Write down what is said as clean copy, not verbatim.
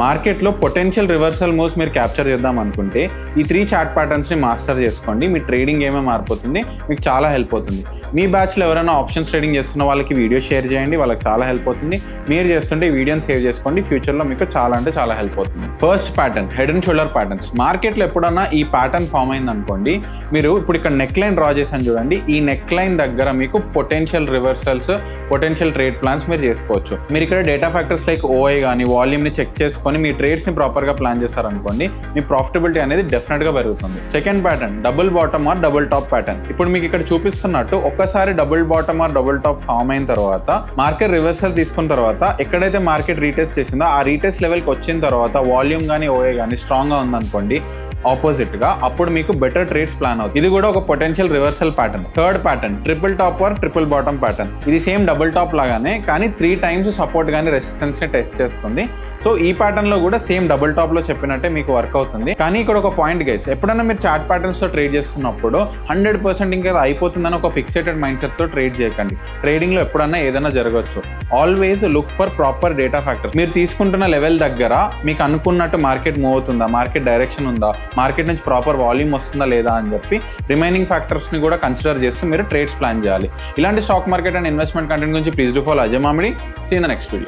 మార్కెట్లో potential reversal moves మీరు capture చేద్దాం అనుకుంటే ఈ 3 చార్ట్ ప్యాటర్న్స్ని మాస్టర్ చేసుకోండి. మీ ట్రేడింగ్ ఏమేమి మారిపోతుంది, మీకు చాలా హెల్ప్ అవుతుంది. మీ బ్యాచ్లో ఎవరైనా ఆప్షన్స్ ట్రేడింగ్ చేస్తున్న వాళ్ళకి వీడియో షేర్ చేయండి, వాళ్ళకి చాలా హెల్ప్ అవుతుంది. మీరు చేస్తుంటే ఈ వీడియోని సేవ్ చేసుకోండి, ఫ్యూచర్లో మీకు చాలా అంటే చాలా హెల్ప్ అవుతుంది. First pattern head and shoulder patterns. మార్కెట్లో ఎప్పుడన్నా ఈ ప్యాటర్న్ ఫామ్ అయింది అనుకోండి, మీరు ఇప్పుడు ఇక్కడ నెక్ లైన్ డ్రా చేశాను చూడండి, ఈ నెక్ లైన్ దగ్గర మీకు potential reversals, potential trade plans మీరు చేసుకోవచ్చు. మీరు ఇక్కడ డేటా ఫ్యాక్టర్స్ లైక్ ఓఐ కానీ వాల్యూమ్ని చెక్ చేసుకొని మీ ట్రేడ్స్ని ప్రాపర్గా ప్లాన్ చేశారనుకోండి, మీ ప్రాఫిటబిలిటీ అనేది డెఫినెట్గా పెరుగుతుంది. Second pattern double bottom or double top pattern. ఇప్పుడు మీకు ఇక్కడ చూపిస్తున్నట్టు ఒక్కసారి double bottom or double top form అయిన తర్వాత మార్కెట్ రివర్సల్ తీసుకున్న తర్వాత ఎక్కడైతే మార్కెట్ రీటెస్ట్ చేసిందో ఆ రీటెస్ట్ లెవెల్కి వచ్చిన తర్వాత వాల్యూమ్ కానీ ఓఏ కానీ స్ట్రాంగ్గా ఉందనుకోండి, ఆపోజిట్ గా అప్పుడు మీకు బెటర్ ట్రేడ్స్ ప్లాన్ అవుతుంది. ఇది కూడా ఒక potential reversal pattern. Third pattern triple top R triple bottom pattern. ఇది సేమ్ డబుల్ టాప్ లాగానే కానీ 3 times సపోర్ట్ కానీ రెసిస్టెన్స్ ని టెస్ట్ చేస్తుంది. సో ఈ ప్యాటర్న్ లో కూడా సేమ్ డబుల్ టాప్ లో చెప్పినట్టే మీకు వర్క్ అవుతుంది. కానీ ఇక్కడ ఒక పాయింట్ గైస్, ఎప్పుడైనా మీరు చార్ట్ ప్యాటర్న్స్ తో ట్రేడ్ చేస్తున్నప్పుడు 100% ఇంకా అయిపోతుందని ఒక ఫిక్సేటెడ్ మైండ్ సెట్ తో ట్రేడ్ చేయకండి. ట్రేడింగ్ లో ఎప్పుడన్నా ఏదైనా జరగవచ్చు. Always look for proper data factors. మీరు తీసుకుంటున్న లెవెల్ దగ్గర మీకు అనుకున్నట్టు మార్కెట్ మూవ్ అవుతుందా, మార్కెట్ డైరెక్షన్ ఉందా, మార్కెట్ నుంచి ప్రాపర్ వాల్యూమ్ వస్తుందా లేదా అని చెప్పి రిమైనింగ్ ఫ్యాక్టర్స్ని కూడా కన్సిడర్ చేస్తూ మీరు ట్రేడ్స్ ప్లాన్ చేయాలి. ఇలాంటి stock market and investment content గురించి please do follow Ajay Mamidi. See in the next video.